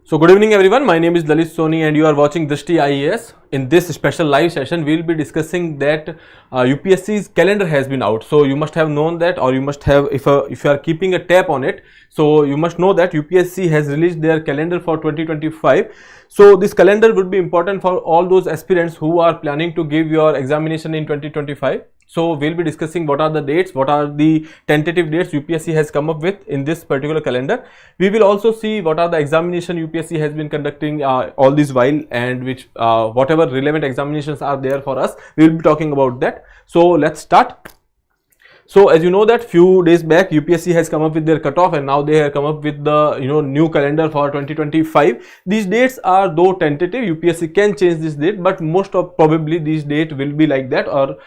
So good evening everyone, my name is Lalit Soni and you are watching Drishti IAS. In this special live session, we will be discussing that UPSC's calendar has been out. So you must have known that, or you must have, if you are keeping a tab on it, so you must know that UPSC has released their calendar for 2025. So this calendar would be important for all those aspirants who are planning to give your examination in 2025. So we'll be discussing what are the dates, what are the tentative dates UPSC has come up with in this particular calendar. We will also see what are the examination UPSC has been conducting all this while, and which whatever relevant examinations are there for us, we will be talking about that. So let's start. So as you know that few days back UPSC has come up with their cutoff, and now they have come up with the new calendar for 2025. These dates are though tentative, UPSC can change this date, but most of probably these date will be like that, or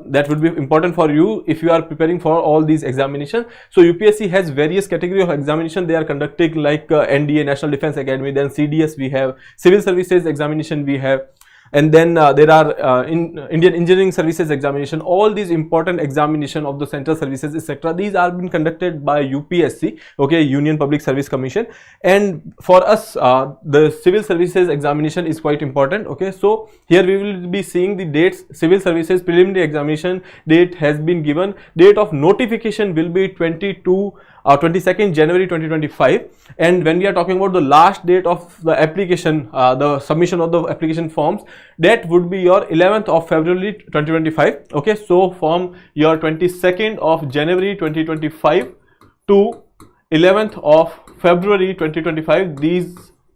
that would be important for you if you are preparing for all these examinations. So UPSC has various category of examination they are conducting, like NDA, National Defense Academy, then CDS we have, Civil Services examination we have, and then there are Indian Engineering Services examination. All these important examination of the central services, etc., these are being conducted by UPSC, okay, Union Public Service Commission. And for us the Civil Services examination is quite important, okay. So here we will be seeing the dates. Civil Services preliminary examination date has been given. Date of notification will be 22nd January 2025, and when we are talking about the last date of the application, the submission of the application forms, that would be your 11th of February 2025, okay. So from your 22nd of January 2025 to 11th of February 2025,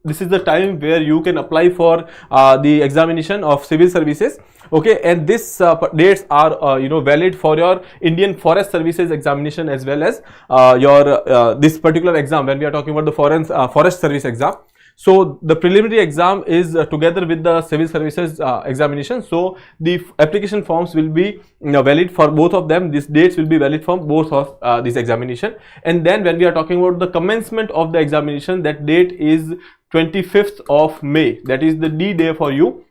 this is the time where you can apply for the examination of civil services, okay. And this dates are valid for your Indian Forest Services examination, as well as your this particular exam when we are talking about the forest service exam. So the preliminary exam is together with the civil services examination. So the application forms will be valid for both of them. These dates will be valid for both of this examination. And then when we are talking about the commencement of the examination, that date is 25th of May. That is the D day for you.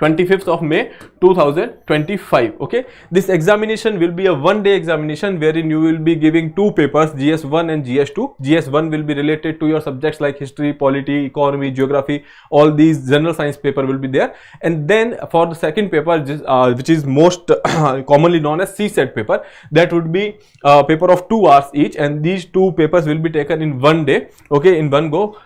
25th of May 2025, okay. This examination will be a one-day examination wherein you will be giving two papers, GS1 and GS2. GS1 will be related to your subjects like history, polity, economy, geography. All these general science paper will be there. And then for the second paper, which is most commonly known as CSET paper, that would be a paper of 2 hours each, and these two papers will be taken in one day, okay, in one go.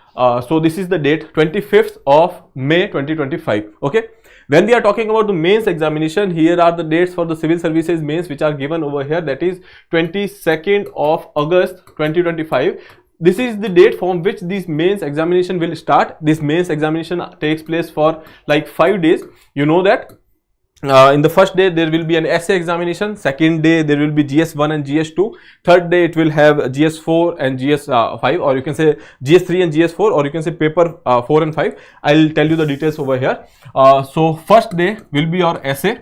So this is the date, 25th of May 2025, okay. When we are talking about the mains examination, here are the dates for the civil services mains which are given over here. That is 22nd of August 2025. This is the date from which this mains examination will start. This mains examination takes place for like 5 days. You know that. In the first day there will be an essay examination, second day there will be GS1 and GS2, third day it will have GS4 and GS5, or you can say GS3 and GS4, or you can say paper 4 and 5. I'll tell you the details over here. So first day will be your essay,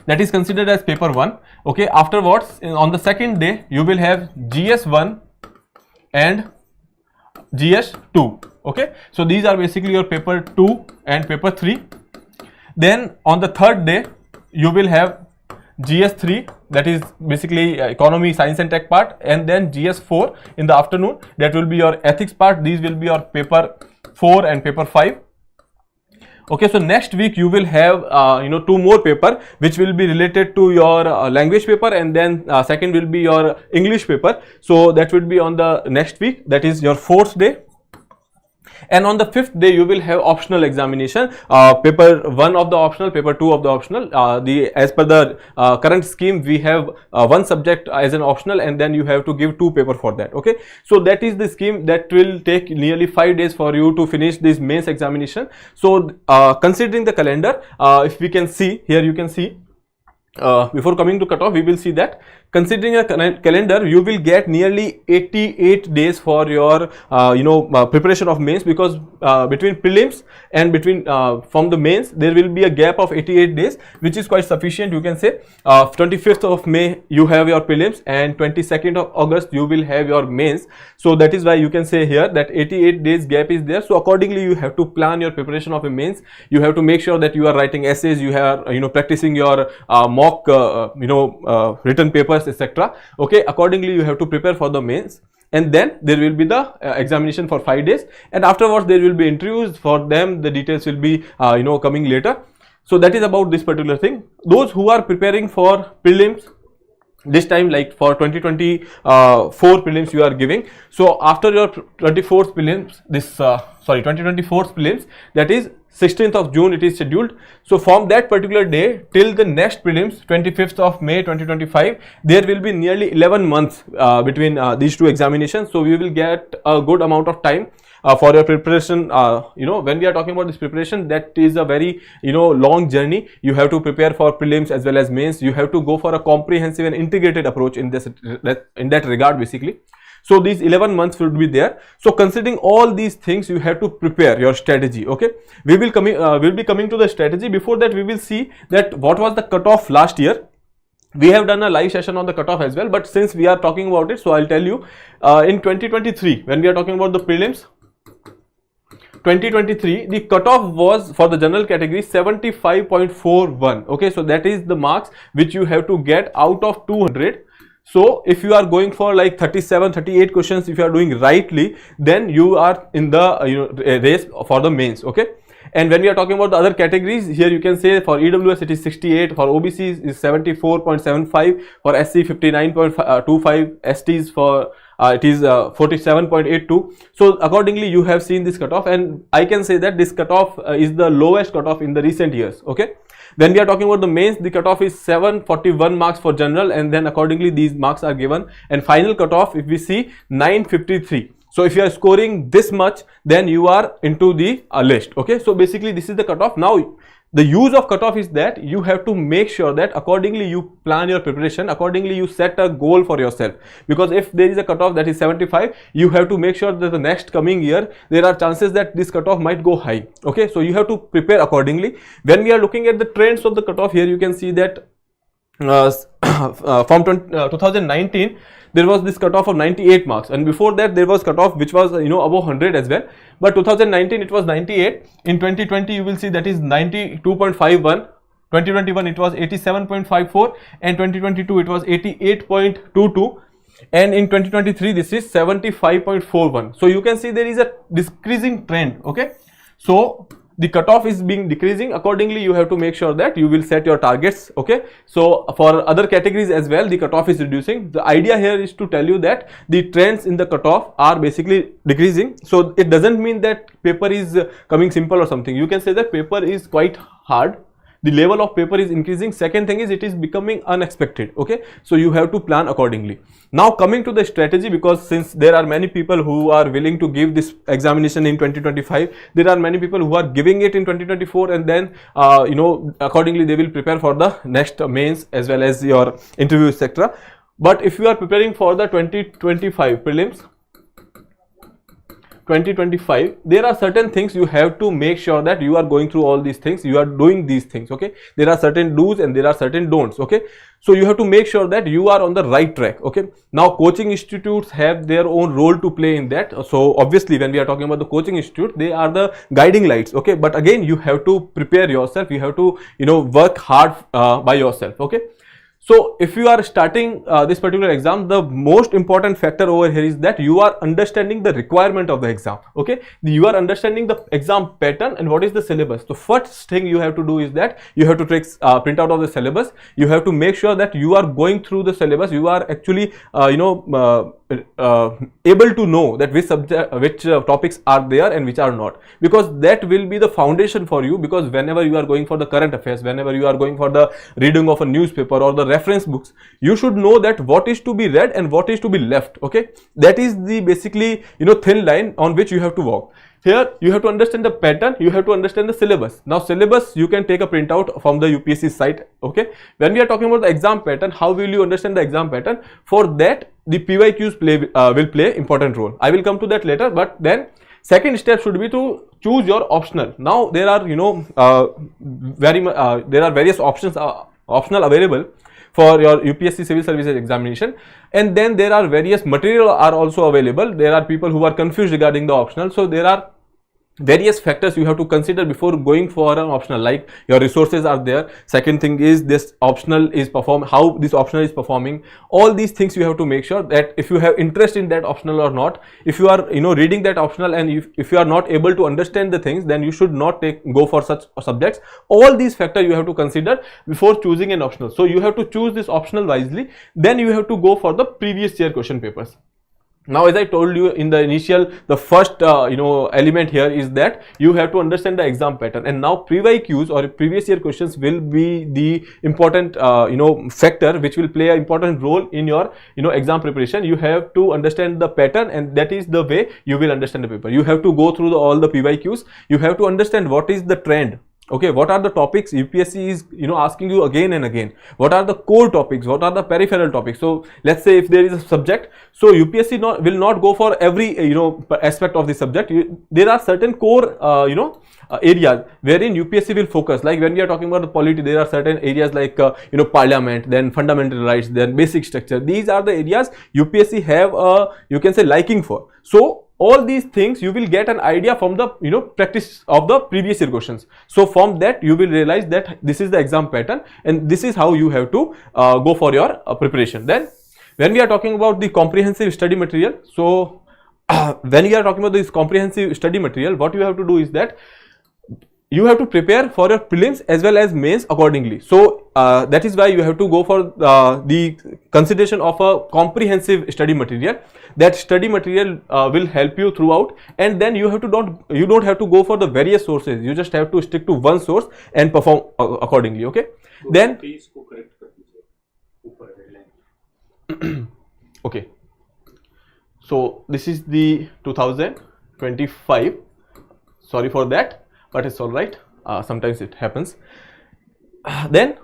that is considered as paper 1, okay. Afterwards, on the second day you will have GS1 and GS2, okay. So these are basically your paper 2 and paper 3. Then on the third day you will have GS3, that is basically economy, science and tech part, and then GS4 in the afternoon, that will be your ethics part. These will be your paper 4 and paper 5, okay. So next week you will have 2 more paper which will be related to your language paper, and then second will be your English paper. So that would be on the next week, that is your 4th day. And on the 5th day you will have optional examination, paper 1 of the optional, paper 2 of the optional. As per the current scheme, we have one subject as an optional, and then you have to give 2 paper for that, okay. So that is the scheme that will take nearly 5 days for you to finish this mains examination. So considering the calendar, if we can see here, you can see before coming to cutoff, we will see that considering a calendar, you will get nearly 88 days for your preparation of mains, because between prelims and between from the mains there will be a gap of 88 days, which is quite sufficient. You can say 25th of May you have your prelims and 22nd of August you will have your mains. So that is why you can say here that 88 days gap is there. So accordingly you have to plan your preparation of a mains. You have to make sure that you are writing essays, you are practicing your mock written papers, etc. Okay, accordingly you have to prepare for the mains, and then there will be the examination for 5 days, and afterwards there will be interviews. For them the details will be coming later. So that is about this particular thing. Those who are preparing for prelims this time, like for 2024 prelims you are giving, so after your 24th prelims, 2024 prelims, that is 16th of June it is scheduled. So from that particular day till the next prelims, 25th of May 2025, there will be nearly 11 months between these two examinations. So we will get a good amount of time for your preparation. When we are talking about this preparation, that is a very long journey. You have to prepare for prelims as well as mains. You have to go for a comprehensive and integrated approach in that regard basically. So these 11 months will be there. So considering all these things, you have to prepare your strategy. Okay, we will be coming to the strategy. Before that, we will see that what was the cutoff last year. We have done a live session on the cutoff as well, but since we are talking about it, so I'll tell you in 2023 when we are talking about the prelims, 2023 the cutoff was for the general category 75.41. okay, so that is the marks which you have to get out of 200. So if you are going for like 37-38 questions, if you are doing rightly, then you are in the race for the mains. Okay, and when we are talking about the other categories, here you can say for EWS it is 68, for OBCs is 74.75, for SC 59.25, STs for it is 47.82. So accordingly you have seen this cutoff, and I can say that this cutoff is the lowest cutoff in the recent years. Okay, when we are talking about the mains, the cutoff is 741 marks for general, and then accordingly these marks are given, and final cutoff if we see 953. So if you are scoring this much, then you are into the list. Okay, so basically this is the cutoff. Now the use of cutoff is that you have to make sure that accordingly you plan your preparation, accordingly you set a goal for yourself, because if there is a cutoff that is 75, you have to make sure that the next coming year there are chances that this cutoff might go high. Okay, so you have to prepare accordingly. When we are looking at the trends of the cutoff, here you can see that from 2019 there was this cutoff of 98 marks, and before that there was cutoff which was above 100 as well, but 2019 it was 98. In 2020 you will see that is 92.51, 2021 it was 87.54, and 2022 it was 88.22, and in 2023 this is 75.41. so you can see there is a decreasing trend. Okay, so the cutoff is being decreasing. Accordingly you have to make sure that you will set your targets. Okay, so for other categories as well the cutoff is reducing. The idea here is to tell you that the trends in the cutoff are basically decreasing. So it doesn't mean that paper is coming simple or something. You can say that paper is quite hard, the level of paper is increasing. Second thing is it is becoming unexpected. Okay, so you have to plan accordingly. Now coming to the strategy, because since there are many people who are willing to give this examination in 2025, there are many people who are giving it in 2024, and then accordingly they will prepare for the next mains as well as your interview, etc. But if you are preparing for the 2025 prelims 2025, there are certain things you have to make sure that you are going through all these things, you are doing these things. Okay, there are certain do's and there are certain don'ts. Okay, so you have to make sure that you are on the right track. Okay, now coaching institutes have their own role to play in that. So obviously when we are talking about the coaching institute, they are the guiding lights. Okay, but again you have to prepare yourself, you have to work hard by yourself. Okay, so if you are starting this particular exam, the most important factor over here is that you are understanding the requirement of the exam. Okay, you are understanding the exam pattern and what is the syllabus. The first thing you have to do is that you have to take print out of the syllabus. You have to make sure that you are going through the syllabus, you are actually able to know that which topics are there and which are not, because that will be the foundation for you. Because whenever you are going for the current affairs, whenever you are going for the reading of a newspaper or the reference books, you should know that what is to be read and what is to be left. Okay, that is the basically thin line on which you have to walk. Here you have to understand the pattern, you have to understand the syllabus. Now syllabus you can take a printout from the UPSC site. Okay, when we are talking about the exam pattern, how will you understand the exam pattern? For that the PYQs will play important role. I will come to that later, but then second step should be to choose your optional. Now there are there are various options optional available for your UPSC Civil Services examination, and then there are various material are also available. There are people who are confused regarding the optional, so there are various factors you have to consider before going for an optional, like your resources are there. Second thing is this optional is how this optional is performing. All these things you have to make sure that if you have interest in that optional or not. If you are reading that optional and if you are not able to understand the things, then you should not go for such subjects. All these factors you have to consider before choosing an optional. So you have to choose this optional wisely, then you have to go for the previous year question papers. Now, as I told you in the initial, the first element here is that you have to understand the exam pattern, and now PYQs or previous year questions will be the important factor which will play an important role in your exam preparation. You have to understand the pattern, and that is the way you will understand the paper. You have to go through all the PYQs. You have to understand what is the trend. Okay, what are the topics UPSC is asking you again and again? What are the core topics? What are the peripheral topics? So let's say if there is a subject, so UPSC will not go for every aspect of the subject. There are certain core areas wherein UPSC will focus. Like when we are talking about the polity, there are certain areas like parliament, then fundamental rights, then basic structure. These are the areas UPSC have you can say liking for. So all these things you will get an idea from the practice of the previous year questions. So from that you will realize that this is the exam pattern, and this is how you have to go for your preparation. Then when we are talking about the comprehensive study material, so when we are talking about this comprehensive study material, what you have to do is that you have to prepare for your prelims as well as mains accordingly. So that is why you have to go for the consideration of a comprehensive study material. That study material will help you throughout, and then you don't have to go for the various sources. You just have to stick to one source and perform accordingly. Okay, so then okay, so this is the 2025. Sorry for that, but it's all right. Sometimes it happens. Then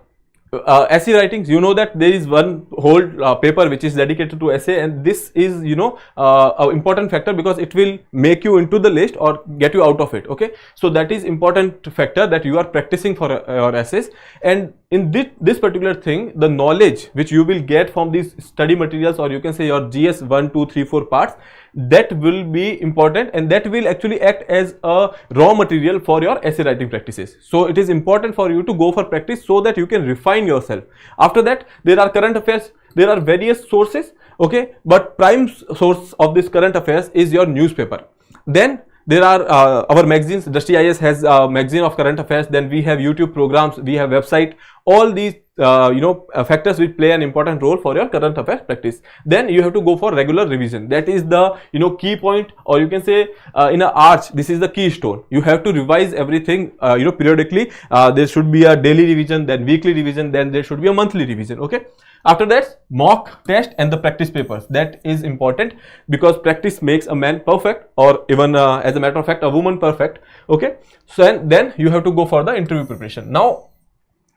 essay writings, you know that there is one whole paper which is dedicated to essay, and this is an important factor because it will make you into the list or get you out of it. Okay, so that is important factor that you are practicing for your essays. And in this particular thing, the knowledge which you will get from these study materials, or you can say your GS 1, 2, 3, 4 parts, that will be important, and that will actually act as a raw material for your essay writing practices. So it is important for you to go for practice so that you can refine yourself. After that, there are current affairs, there are various sources. Okay, but prime source of this current affairs is your newspaper. Then there are our magazines. Drishti IAS has a magazine of current affairs. Then we have YouTube programs, we have website. All these factors will play an important role for your current affairs practice. Then you have to go for regular revision. That is the key point, or you can say in an arch, this is the keystone. You have to revise everything periodically. There should be a daily revision, then weekly revision, then there should be a monthly revision. Okay, after that, mock test and the practice papers. That is important because practice makes a man perfect, or even as a matter of fact a woman perfect. Okay, so and then you have to go for the interview preparation. Now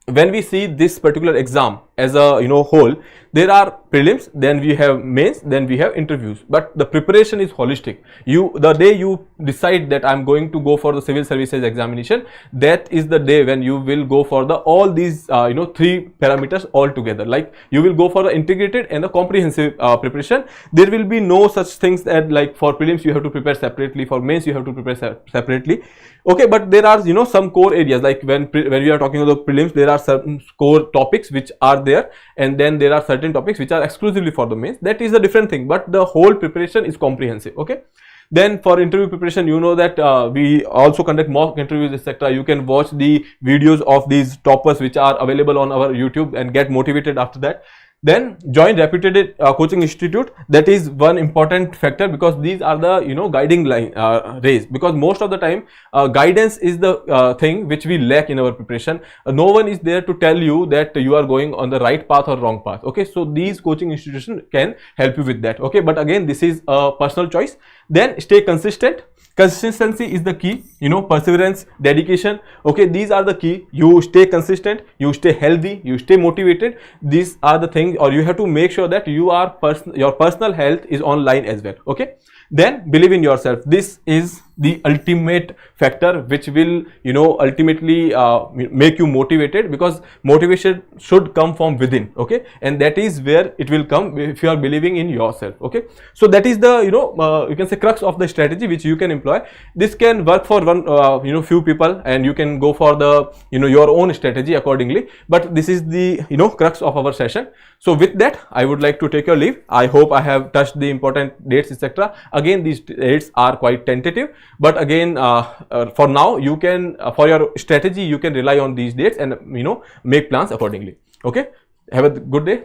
when we see this particular exam as a whole, there are prelims, then we have mains, then we have interviews, but the preparation is holistic. The day you decide that I'm going to go for the civil services examination, that is the day when you will go for all these 3 parameters all together. Like you will go for the integrated and the comprehensive preparation. There will be no such things that like for prelims you have to prepare separately, for mains you have to prepare separately. Okay, but there are some core areas, like when we are talking about the prelims, there are certain core topics which are there, and then there are certain topics which are exclusively for the mains. That is a different thing, but the whole preparation is comprehensive. Okay, then for interview preparation, you know that we also conduct mock interviews, etc. You can watch the videos of these toppers which are available on our YouTube and get motivated after that. Then join reputed coaching institute. That is one important factor because these are the guiding line rays, because most of the time guidance is the thing which we lack in our preparation. No one is there to tell you that you are going on the right path or wrong path. Okay, so these coaching institutions can help you with that. Okay, but again, this is a personal choice. Then stay consistent. Consistency is the key, you know, perseverance, dedication. Okay, these are the key. You stay consistent, you stay healthy, you stay motivated. These are the things, or you have to make sure that you are your personal health is online as well. Okay, then believe in yourself. This is the ultimate factor which will, you know, ultimately make you motivated, because motivation should come from within. Okay, and that is where it will come if you are believing in yourself. Okay, so that is the, you know, you can say crux of the strategy which you can employ. This can work for one, you know, few people, and you can go for the, you know, your own strategy accordingly, but this is the, you know, crux of our session. So with that, I would like to take your leave. I hope I have touched the important dates, etc. Again, these dates are quite tentative, but again, for now, you can, for your strategy, you can rely on these dates and, you know, make plans accordingly. Okay, have a good day.